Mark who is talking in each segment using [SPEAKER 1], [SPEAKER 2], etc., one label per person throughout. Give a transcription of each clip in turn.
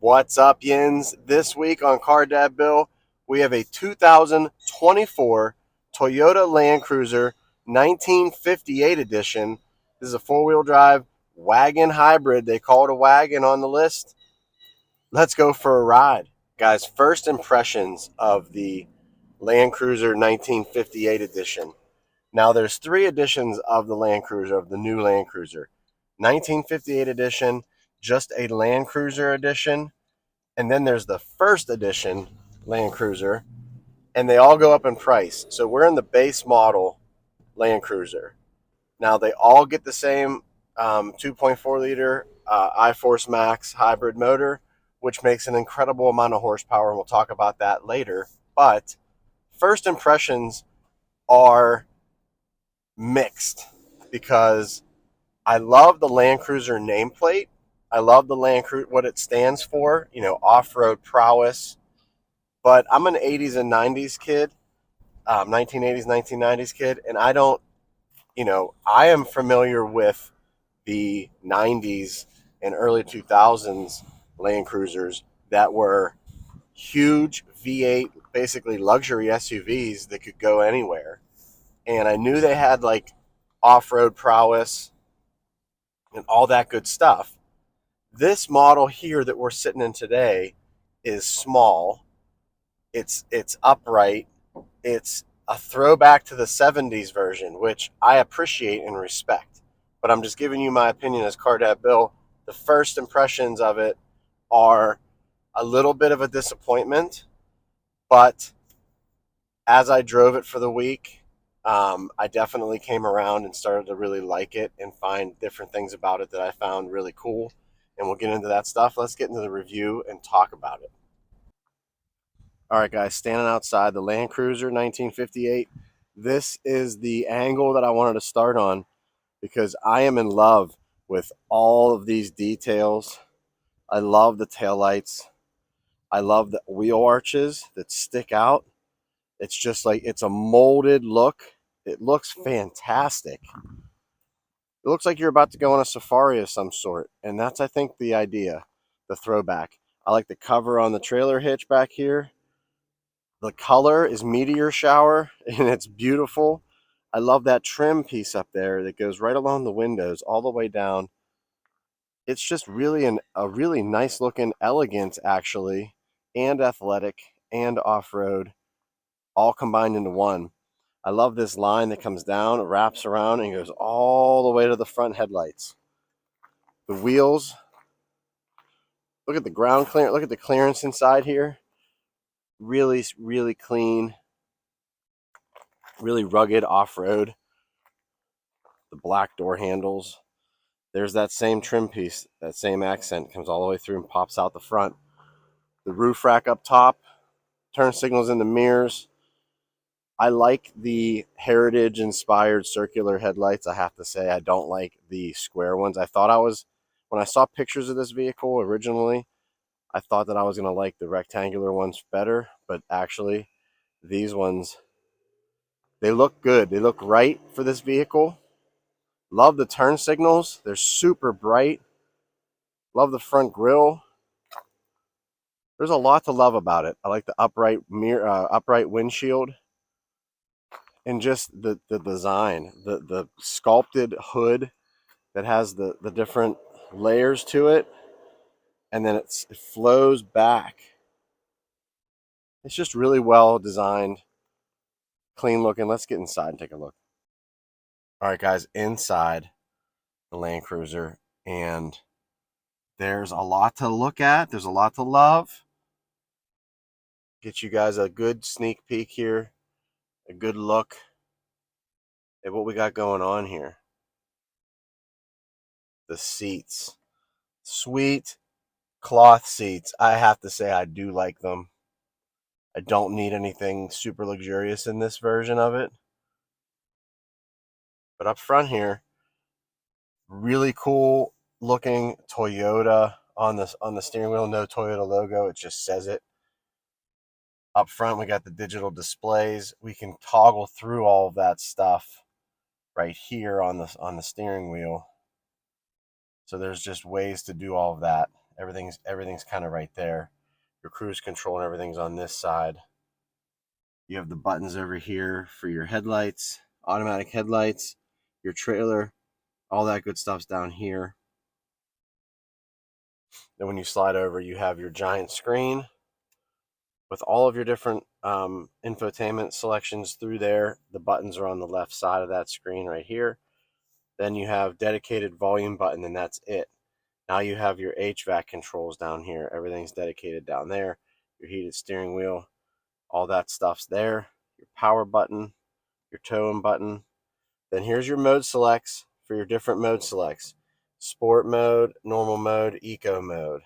[SPEAKER 1] What's up, Yins? This week on Car Dad Bill, we have a 2024 Toyota Landcruiser 1958 edition. This is a four-wheel drive wagon hybrid. They call it a wagon on the list. Let's go for a ride. Guys, first impressions of the Landcruiser 1958 edition. Now, there's three editions of the Landcruiser, of the new Landcruiser. 1958 edition, just a Landcruiser edition, and then there's the first edition Landcruiser, and they all go up in price. So we're in the base model Landcruiser. Now they all get the same 2.4 liter iForce Max hybrid motor, which makes an incredible amount of horsepower, and we'll talk about that later. But first impressions are mixed because I love the Landcruiser nameplate. I love the Landcruiser, what it stands for, off-road prowess. But I'm an 80s and 90s kid, 1980s, 1990s kid, and I am familiar with the 90s and early 2000s Landcruisers that were huge V8, basically luxury SUVs that could go anywhere. And I knew they had like off-road prowess and all that good stuff. This model here that we're sitting in today is small. It's upright. It's a throwback to the 70s version, which I appreciate and respect. But I'm just giving you my opinion as Car Dad Bill. The first impressions of it are a little bit of a disappointment, but as I drove it for the week, I definitely came around and started to really like it and find different things about it that I found really cool. And we'll get into that stuff. Let's get into the review and talk about it. All right, guys, standing outside the Landcruiser 1958. This is the angle that I wanted to start on because I am in love with all of these details. I love the taillights. I love the wheel arches that stick out. It's just like it's a molded look. It looks fantastic. It looks like you're about to go on a safari of some sort, and that's, I think, the idea, the throwback. I like the cover on the trailer hitch back here. The color is meteor shower, and it's beautiful. I love that trim piece up there that goes right along the windows all the way down. It's just really a really nice looking, elegant actually, and athletic and off-road, all combined into one. I love this line that comes down, it wraps around, and goes all the way to the front headlights. The wheels, look at the ground clearance, look at the clearance inside here. Really, really clean, really rugged off-road. The black door handles. There's that same trim piece, that same accent comes all the way through and pops out the front. The roof rack up top, turn signals in the mirrors. I like the heritage inspired circular headlights. I have to say, I don't like the square ones. When I saw pictures of this vehicle originally, I thought that I was going to like the rectangular ones better, but actually these ones, they look good. They look right for this vehicle. Love the turn signals. They're super bright. Love the front grille. There's a lot to love about it. I like the upright windshield. And just the design, the sculpted hood that has the different layers to it, and then it flows back. It's just really well designed, clean looking. Let's get inside and take a look. All right, guys, inside the Landcruiser, and there's a lot to look at. There's a lot to love. Get you guys a good sneak peek here, a good look at what we got going on here. The seats, sweet cloth seats. I have to say I do like them. I don't need anything super luxurious in this version of it. But up front here, really cool looking Toyota on the steering wheel. No Toyota logo, it just says it. Up front we got the digital displays. We can toggle through all of that stuff right here on the steering wheel. So there's just ways to do all of that. everything's kind of right there. Your cruise control and everything's on this side. You have the buttons over here for your headlights, automatic headlights, your trailer, all that good stuff's down here. Then when you slide over, you have your giant screen with all of your different infotainment selections through there. The buttons are on the left side of that screen right here. Then you have dedicated volume button, and that's it. Now you have your HVAC controls down here. Everything's dedicated down there. Your heated steering wheel, all that stuff's there. Your power button, your towing button. Then here's your mode selects for your different mode selects. Sport mode, normal mode, eco mode.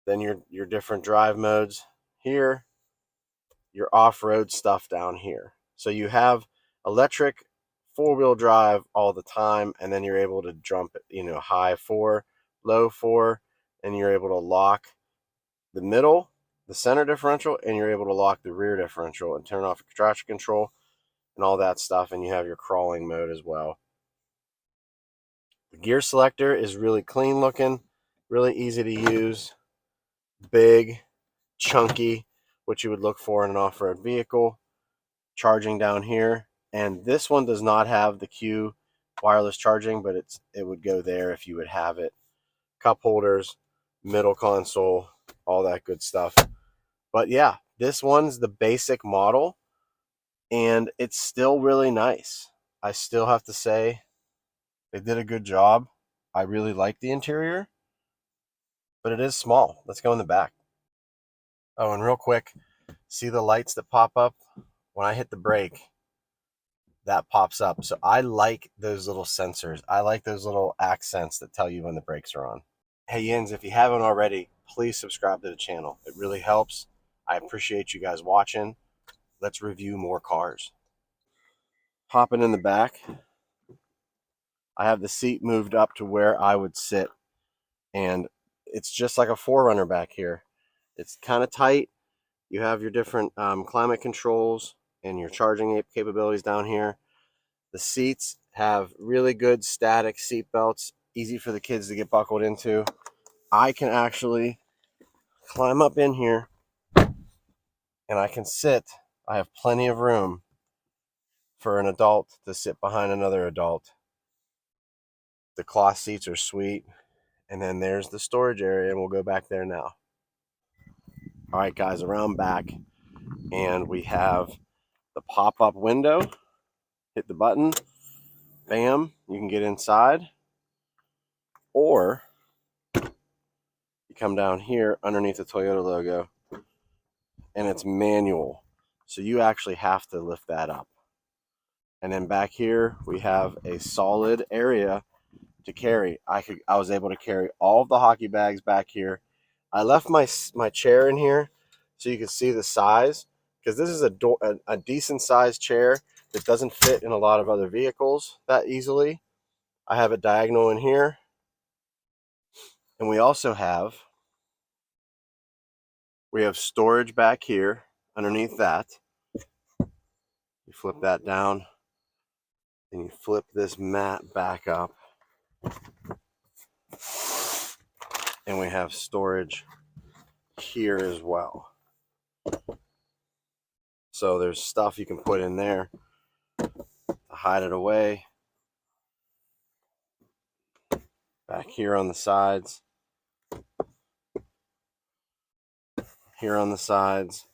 [SPEAKER 1] Then your different drive modes here, your off-road stuff down here. So you have electric, four-wheel drive all the time, and then you're able to jump, high 4, low 4, and you're able to lock the middle, the center differential, and you're able to lock the rear differential and turn off your traction control and all that stuff, and you have your crawling mode as well. The gear selector is really clean looking, really easy to use, big, chunky, what you would look for in an off-road vehicle. Charging down here, and this one does not have the Q wireless charging, but it would go there if you would have it. Cup holders, middle console, all that good stuff. But yeah, this one's the basic model, and it's still really nice. I still have to say they did a good job. I really like the interior, but it is small. Let's go in the back. Oh, and real quick, see the lights that pop up? When I hit the brake, that pops up. So I like those little sensors. I like those little accents that tell you when the brakes are on. Hey, Yins, if you haven't already, please subscribe to the channel. It really helps. I appreciate you guys watching. Let's review more cars. Hopping in the back, I have the seat moved up to where I would sit, and it's just like a 4Runner back here. It's kind of tight. You have your different climate controls and your charging capabilities down here. The seats have really good static seat belts, easy for the kids to get buckled into. I can actually climb up in here and I can sit. I have plenty of room for an adult to sit behind another adult. The cloth seats are sweet. And then there's the storage area, and we'll go back there now. All right, guys, around back, and we have the pop-up window. Hit the button, bam, you can get inside. Or you come down here underneath the Toyota logo, and it's manual. So you actually have to lift that up. And then back here, we have a solid area to carry. I was able to carry all of the hockey bags back here. I left my chair in here so you can see the size, because this is a decent sized chair that doesn't fit in a lot of other vehicles that easily. I have a diagonal in here, and we have storage back here underneath that. You flip that down, and you flip this mat back up, and we have storage here as well. So there's stuff you can put in there to hide it away. Back here on the sides. Here on the sides.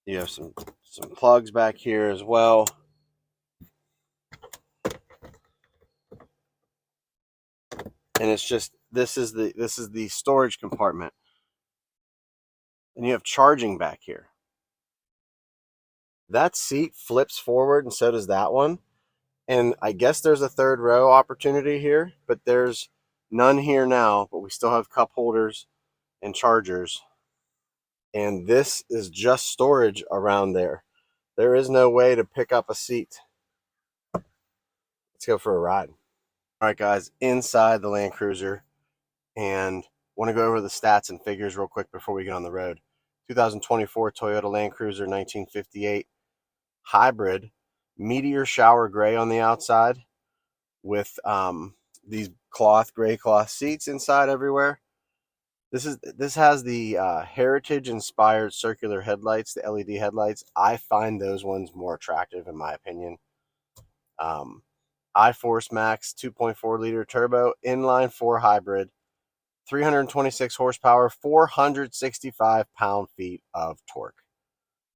[SPEAKER 1] You have some plugs back here as well. And it's just, this is the storage compartment. And you have charging back here. That seat flips forward, and so does that one. And I guess there's a third row opportunity here, but there's none here now, but we still have cup holders and chargers. And this is just storage around there. There is no way to pick up a seat. Let's go for a ride. All right, guys, inside the Landcruiser, and want to go over the stats and figures real quick before we get on the road. 2024 Toyota Landcruiser 1958 hybrid, meteor shower gray on the outside with these gray cloth seats inside everywhere. This has the heritage inspired circular headlights, the LED headlights. I find those ones more attractive in my opinion. iForce Max 2.4 liter turbo, inline 4 hybrid, 326 horsepower, 465 pound-feet of torque.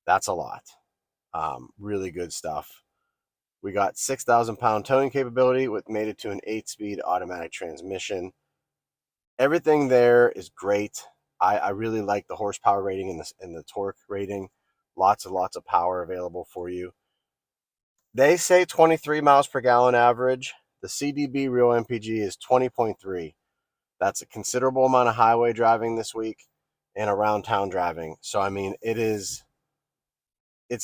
[SPEAKER 1] That's a lot. Really good stuff. We got 6,000 pound towing capability with made it to an 8-speed automatic transmission. Everything there is great. I really like the horsepower rating and the torque rating. Lots of power available for you. They say 23 miles per gallon average. The CDB real MPG is 20.3. That's a considerable amount of highway driving this week and around town driving. So I mean, it's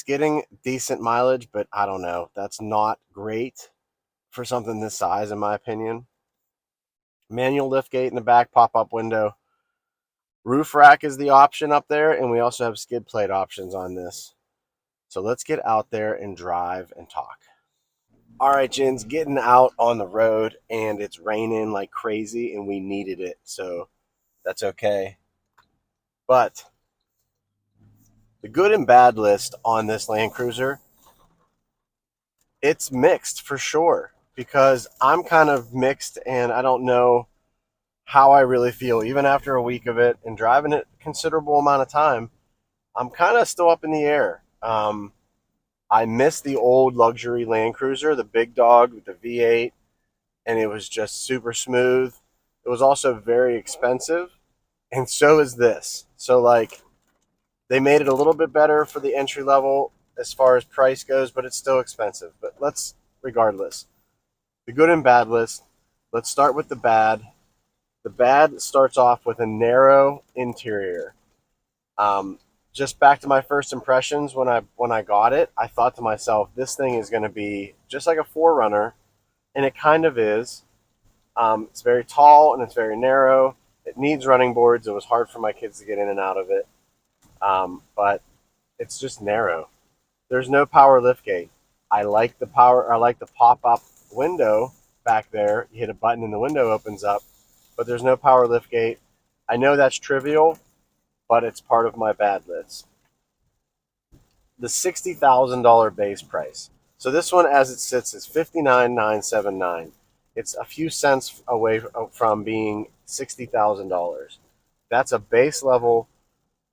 [SPEAKER 1] getting decent mileage, but I don't know. That's not great for something this size, in my opinion. Manual liftgate in the back, pop-up window. Roof rack is the option up there, and we also have skid plate options on this. So let's get out there and drive and talk. All right, Jins, getting out on the road, and it's raining like crazy, and we needed it, so that's okay. But the good and bad list on this Landcruiser, it's mixed for sure, because I'm kind of mixed, and I don't know how I really feel. Even after a week of it and driving it a considerable amount of time, I'm kind of still up in the air. I miss the old luxury Landcruiser, the big dog with the V8, and it was just super smooth. It was also very expensive, and so is this. So, like, they made it a little bit better for the entry level as far as price goes, but it's still expensive. But regardless, the good and bad list. Let's start with the bad. The bad starts off with a narrow interior. Just back to my first impressions when I got it, I thought to myself, this thing is going to be just like a 4Runner, and it kind of is. It's very tall and it's very narrow. It needs running boards. It was hard for my kids to get in and out of it, but it's just narrow. There's no power liftgate. I like the pop-up window back there. You hit a button and the window opens up, but there's no power liftgate. I know that's trivial, but it's part of my bad list. The $60,000 base price. So this one, as it sits, is $59,979. It's a few cents away from being $60,000. That's a base level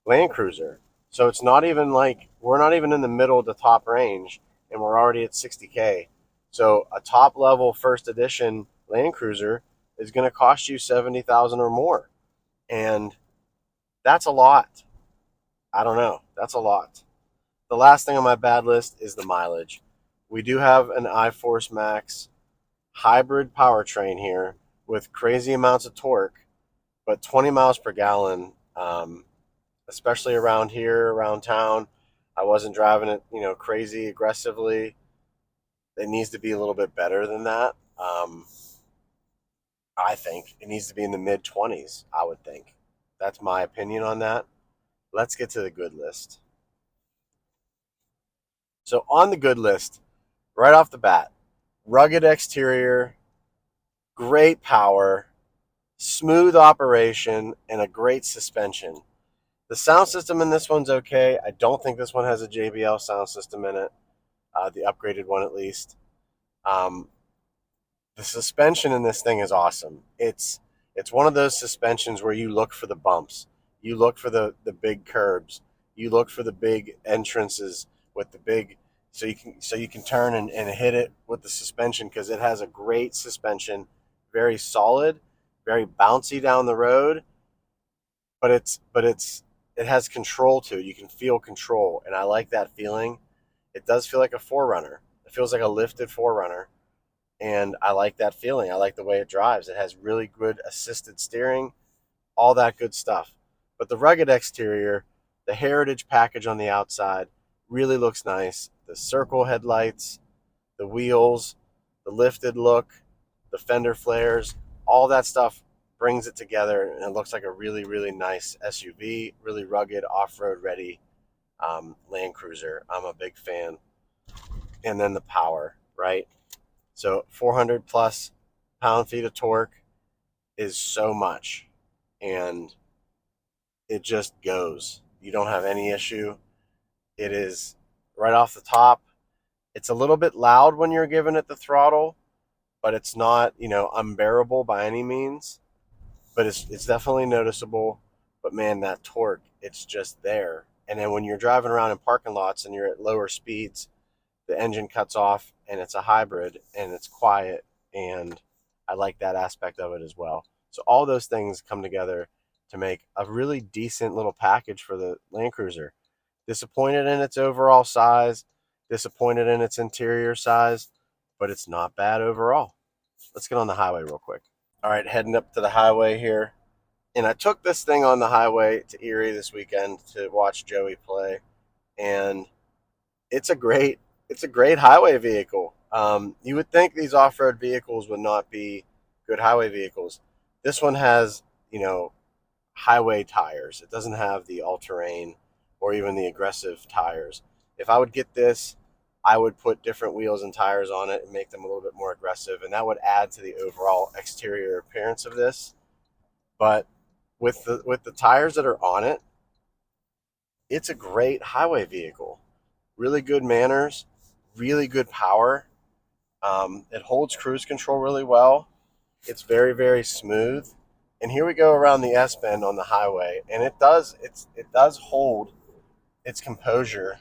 [SPEAKER 1] Landcruiser. So it's not even like we're not even in the middle of the top range, and we're already at 60K. So a top level first edition Landcruiser is going to cost you 70,000 or more, and that's a lot. I don't know. That's a lot. The last thing on my bad list is the mileage. We do have an iForce Max hybrid powertrain here with crazy amounts of torque, but 20 miles per gallon, especially around here, around town. I wasn't driving it, crazy aggressively. It needs to be a little bit better than that. I think it needs to be in the mid 20s, I would think. That's my opinion on that. Let's get to the good list. So on the good list, right off the bat, rugged exterior, great power, smooth operation, and a great suspension. The sound system in this one's okay. I don't think this one has a JBL sound system in it, the upgraded one at least. The suspension in this thing is awesome. It's one of those suspensions where you look for the bumps, you look for the big curbs, you look for the big entrances with the big, so you can turn and hit it with the suspension, because it has a great suspension, very solid, very bouncy down the road, but it has control to it. You can feel control, and I like that feeling. It does feel like a 4Runner. It feels like a lifted 4Runner, and I like that feeling. I like the way it drives. It has really good assisted steering, all that good stuff. But the rugged exterior, the heritage package on the outside really looks nice. The circle headlights, the wheels, the lifted look, the fender flares, all that stuff brings it together, and it looks like a really, really nice SUV, really rugged, off-road ready Landcruiser. I'm a big fan. And then the power, right? So 400 plus pound-feet of torque is so much, and it just goes. You don't have any issue. It is right off the top. It's a little bit loud when you're giving it the throttle, but it's not, unbearable by any means. But it's definitely noticeable. But man, that torque, it's just there. And then when you're driving around in parking lots and you're at lower speeds, the engine cuts off and it's a hybrid and it's quiet, and I like that aspect of it as well. So all those things come together to make a really decent little package for the Landcruiser. Disappointed in its overall size, disappointed in its interior size, but it's not bad overall. Let's get on the highway real quick. All right, heading up to the highway here. And I took this thing on the highway to Erie this weekend to watch Joey play, and it's a great highway vehicle. You would think these off-road vehicles would not be good highway vehicles. This one has, highway tires. It doesn't have the all-terrain or even the aggressive tires. If I would get this, I would put different wheels and tires on it and make them a little bit more aggressive, and that would add to the overall exterior appearance of this. But with the tires that are on it, it's a great highway vehicle. Really good manners, really good power. It holds cruise control really well. It's very, very smooth. And here we go around the S bend on the highway, and it does hold its composure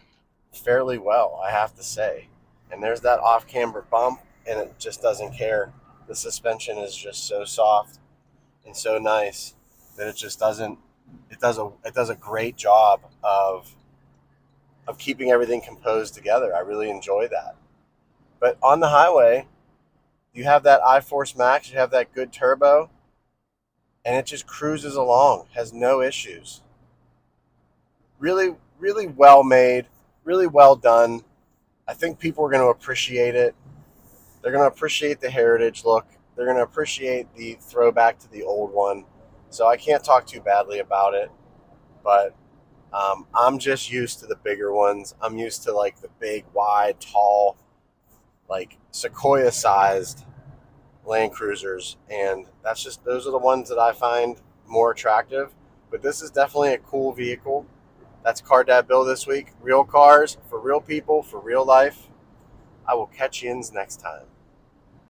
[SPEAKER 1] fairly well, I have to say. And there's that off camber bump, and it just doesn't care. The suspension is just so soft and so nice that it just doesn't. It does a great job of keeping everything composed together. I really enjoy that. But on the highway, you have that iForce Max, you have that good turbo, and it just cruises along, has no issues. Really, really well made, really well done. I think people are going to appreciate it. They're going to appreciate the heritage look. They're going to appreciate the throwback to the old one. So I can't talk too badly about it, but I'm just used to the bigger ones. I'm used to like the big, wide, tall, like Sequoia-sized Landcruisers, and those are the ones that I find more attractive. But this is definitely a cool vehicle. That's Car Dad Bill this week. Real cars for real people for real life. I will catch you next time.